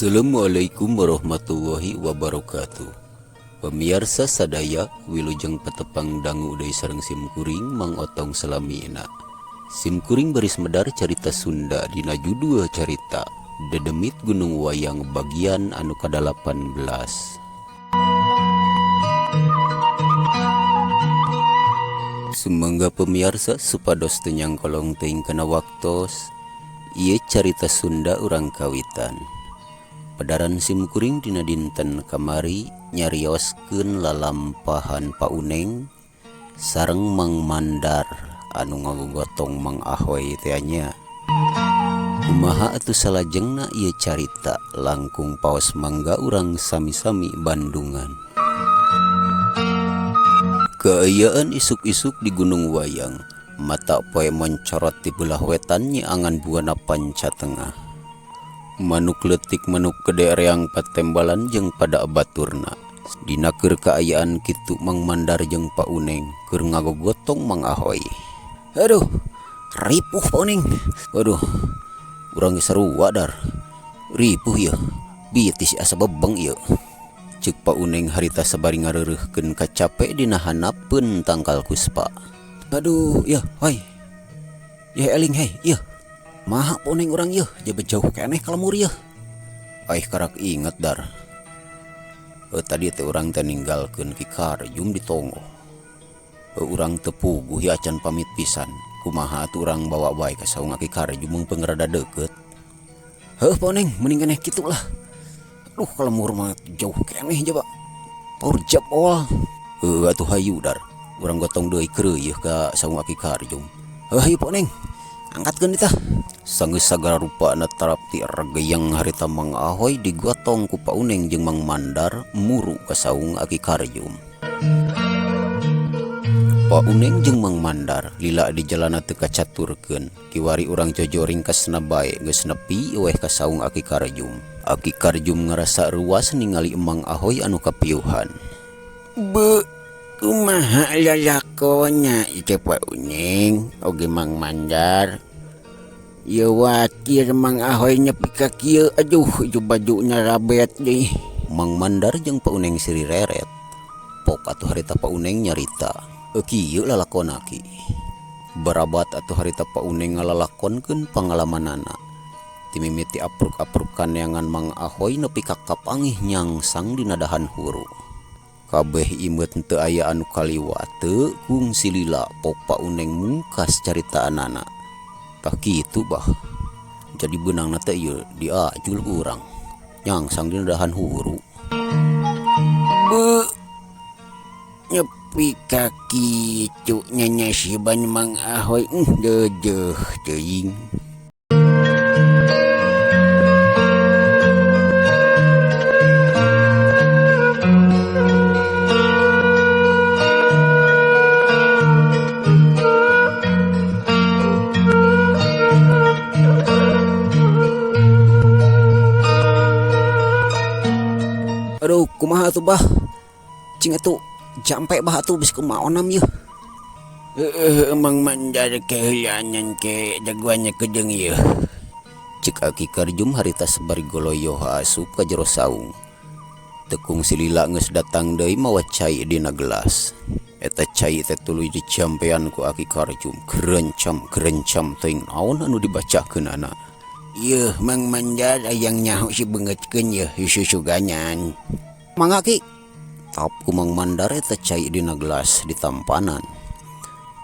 Assalamualaikum warahmatullahi wabarakatuh. Pemirsa sadaya, wilujeng petepang dangu uday sareng simkuring mangotong selamina. Simkuring baris medar carita Sunda dina judul carita Dedemit Gunung Wayang bagian anu ke-18. Sumangga pemirsa supados tenyang kolong teing kana waktos, ieu carita Sunda urang kawitan. Padaran simkuring dina dinten kamari nyarioskeun lalampahan Pauneng sareng Mang Mandar anu ngagogotong Mang Ahoy teh nya. Kumaha atuh salajengna ieu carita langkung paos mangga urang sami-sami Bandungan. Keayaan isuk-isuk di Gunung Wayang, mata poe moncorot di belah wetan nyeangan buana panca tengah. Manuk letik manuk gede reang patembalan jeung pada abaturna. Dina keur kaayaan kitu Mang Mandar jeung Pauneng keur ngagogotong Mang Ahoy. Aduh, ripuh Pauneng. Waduh, urang geus sarua dar. Ripuh ieu. Bitis asa bebeng ieu. Ceuk Pauneng harita sabari ngareureuhkeun kacape dina hanapeun tangkal kuspa. Aduh, ya, hoi. Ya eling hei, ieu. Maha Pauneng urang ieu, jabe jauh keneh kalemur ieu. Aih karak inget dar. Tadi teh urang teh ninggalkeun Ki Karjum di Tongo. Urang teu puguh ya acan pamit pisan. Kumaha atuh urang bawa bae ka saung Ki Karjum mumpung rada deukeut. Heuh Pauneng, mending keneh kitu lah. Aduh kalemur mah jauh keneh jaba. Paur jabol. Atuh hayu dar. Urang gotong deui kreueuh ka saung Ki Karjum. Hayu Pauneng. Angkatkeun ditah. Sanggeus sagala rupana tarapti regeyang harita Mang Ahoy digotong ku Pauneng jeung Mang Mandar muru ka saung Ki Karjum. Pauneng jeung Mang Mandar lila di jalana teu kacaturkeun, kiwari urang jojo ringkasna bae geus nepi weh ka saung Ki Karjum. Ki Karjum ngarasa ruas ningali Mang Ahoy anu kapiuhan. Be, kumaha lalakonya ieu Pauneng oge Mang Mandar? Ya wakir Mang Ahoy nyepi ka kieu, aduh itu bajunya rabet deui. Mang Mandar jeung Pauneng siri reret. Pok atuh harita Pauneng nyarita. Kieu lalakonna ki. Barabat atuh harita Pauneng ngalalakonkeun pangalamanana. Timimiti apruk-aprukan neangan Mang Ahoy nepi ka kapangih nyangsang dina dahan huru. Kabeh imeut teu aya anu kaliwat teu kungsi lila pok Pauneng mungkas caritaanana. Tah kitu bah. Jadi beunangna teh ieu diajul urang. Nyangsang dina dahan huru. Bu nyepi ka kitu nya si ban Mang Ahoy deujeuh teuing. Aduh, kumaha atuh bah? Cing atuh jampe bah atuh geus kumaonam ieu. Mang Mandar kehilangan ke jagoannya kejeung ieu. Ceuk Ki Karjum harita sabari goloyoh asup ka jero saung. Tekung silila geus datang deui mawa cai dina gelas. Eta cai teh tuluy dicampean ku Ki Karjum. Kerencam teuing naon anu dibacakeunana. Ieu Mang Mandar hayang nyaho si beungeutkeun ieu susu ganyan. Mangga Ki. Tap ku Mang Mandar eta cai dina gelas ditampanan.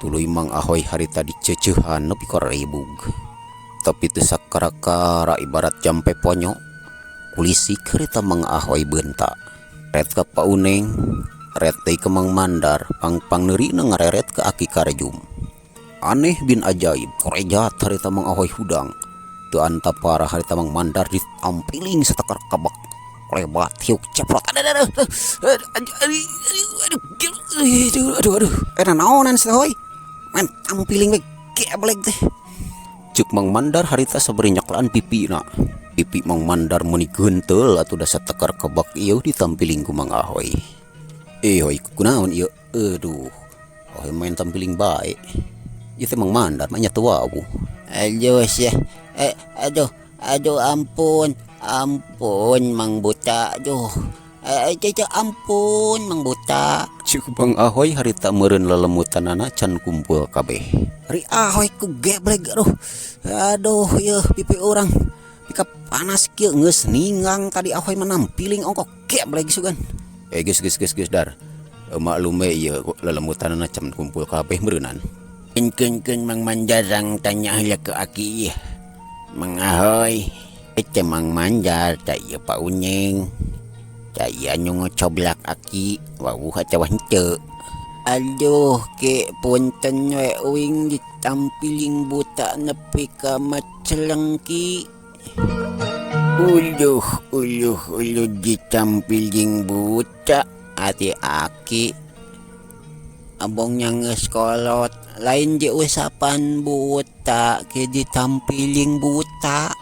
Tuluy Mang Ahoy harita diceuceuhan nepi ka ribug. Tapi teu sakara-kara ibarat jampe ponyo. Kulisik harita Mang Ahoy beunta. Ret ka Pauneng, ret deui ka Mang Mandar, pang-neurina ngareret ka Ki Karjum. Aneh bin ajaib, korejat harita Mang Ahoy hudang. Teu antapara harita Mang Mandar ditampiling satakar kabak. Lebat hiuk ceprot. Aduh. Naonan si Ahoy? Man tampiling we geblek teh. Ceuk Mang Mandar harita sabari nyaklaan pipina. Pipi Mang Mandar muni geunteul atuh da satakar kabak ieu ditampiling ku Mang Ahoy. Hoy kunaon ieu? Aduh. Ahoy main tampiling bae. Ieu teh Mang Mandar mah nya teu wau. Aduh ya. Aduh ampun. Ampun Mang Buta, aduh. Ampun Mang Buta. Cik Bang Ahoy harita meureun lelemutanana can kumpul kabeh. Ri Ahoy ku geblek aduh yeuh pipi urang. Pika panas kieu geus ninggang tadi Ahoy manampiling ongkok geblek sugan. Geus dar. Maklume ieu lelemutanana can kumpul kabeh meureunan. Keun Mang Manjarang tanya heula ke aki ieu. Mang Ahoy, Mang Manjar da ieu Pak Unyeng. Caya nyungo coblak aki wawuh cawah henteu. Aduh ke punten we uing ditampiling buta nepi ka macelengki. Uluh ditampiling buta ati aki. Abongnya geus kolot lain je usapan buta ke ditampiling buta.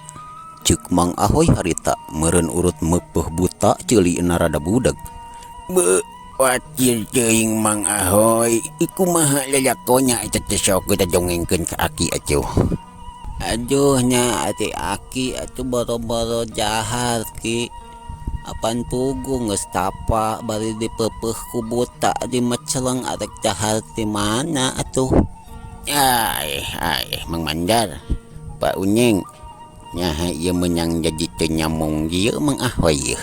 Cuk Mang Ahoy harita meureun urut meupuh buta ceulina rada budag. Be watir teuing Mang Ahoy, iku maha lelakonya eta teh sok kita dongengkeun ka aki atuh. Aduh nya ati aki atuh boro-boro jahat ki. Apan pugu geus tapa bari dipeupuh ku buta di maceleng arek jahat di mana atuh. Ai Mang Mandar, Pak Unyeng. Nyaha ieu menyang jadi teu nyamung ieu Mang Ahoy.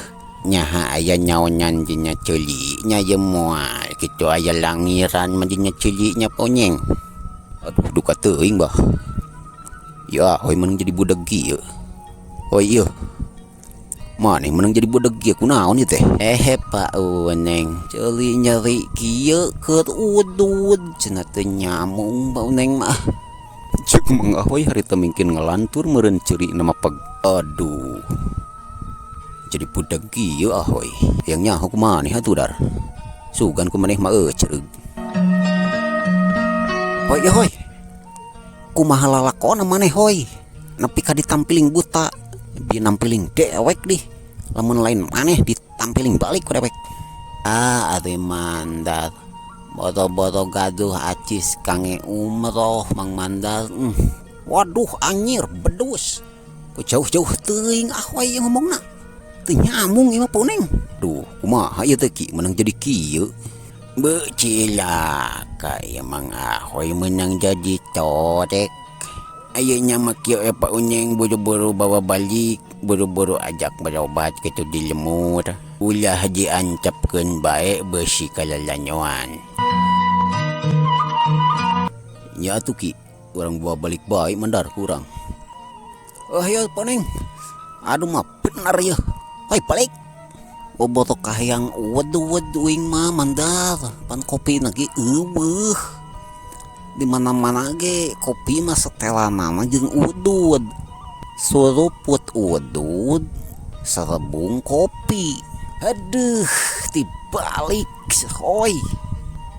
Nyaha aya nyaonan dina ceuli nya ieu moal kitu aya langiran mah dina ceuli nya Ponyeng. Aduh duka teuing bah. Ya Ahoy menang jadi budak ieu. Hoy ieu. Maneh menang jadi budak ieu kunaon ieu teh? Pak Unyeng, ceuli nyeri kieu keur udud cenah teu nyamung Pak Unyeng mah. Cuk Mang Ahoy harita mungkin ngelantur meureun ceuri nama peg. Aduh. Jadi budak ieu Ahoy. Yang nyaho kumaneh atuh dar. Sugan kumaneh mah ceug. Hoy Ahoy. Kumaha lalakona maneh hoy? Nepi ka ditampiling buta. Bi nampiling dewek dih. Lamun lain maneh ditampiling balik ku dewek. Ari Mandar. Boro-boro gaduh acis kange umroh Mang Mandar. Waduh anyir bedus. Ku jauh-jauh teuing Ahoy yang ngomongna. Teu nyamung ieu mah Poneng. Duh, kumaha ieu teh ki menang jadi kieu? Beu cilaka ieu Mang Ahoy menang jadi todek. Ayeuna mah kieu Pak Unyeng buru-buru bawa balik, buru-buru ajak berobat kitu di lemur. Ulah diancapkeun bae beusi kalalanyoan. Ya atuh ki, urang bawa balik bae Mandar kurang. Oh ya Poneng. Aduh mah bener ya. Hoi balik. Boboto kahayang wedud uing mah Mandar. Pan kopi lagi eueuh. Di mana-mana ge kopi mah setelana mah jeung udud. Suruput udud, serebung kopi. Aduh, dibalik hoy.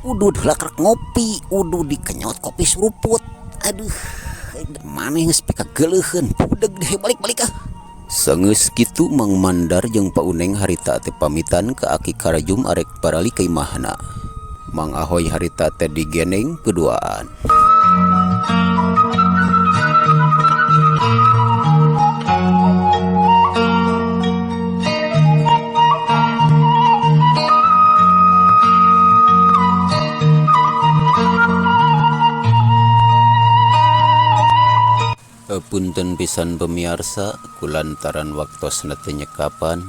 Udud lakrek ngopi, udud dikenyot kopi suruput. Aduh, maneh geus pika geuleuheun budeg deh balik-balik ah. Sangeus kitu Mang Mandar jeung Pak Uneng harita teh pamitan ka aki karajum arek barali ka imahna. Mang Ahoy harita teh digeneng keduaan. Punten pisan pemirsa, kulantaran waktosna teu nyekapan.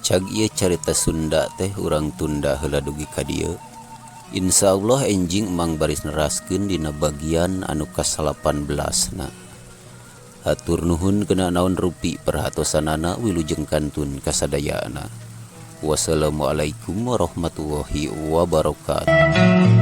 Cag ieu carita Sunda teh urang tunda heula dugi ka dieu. Insyaallah enjing emang baris neraskeun dina bagian anu ka-18na. Hatur nuhun kena naon rupi perhatosanana wilujeng kantun kasadayana. Wassalamualaikum warahmatullahi wabarakatuh.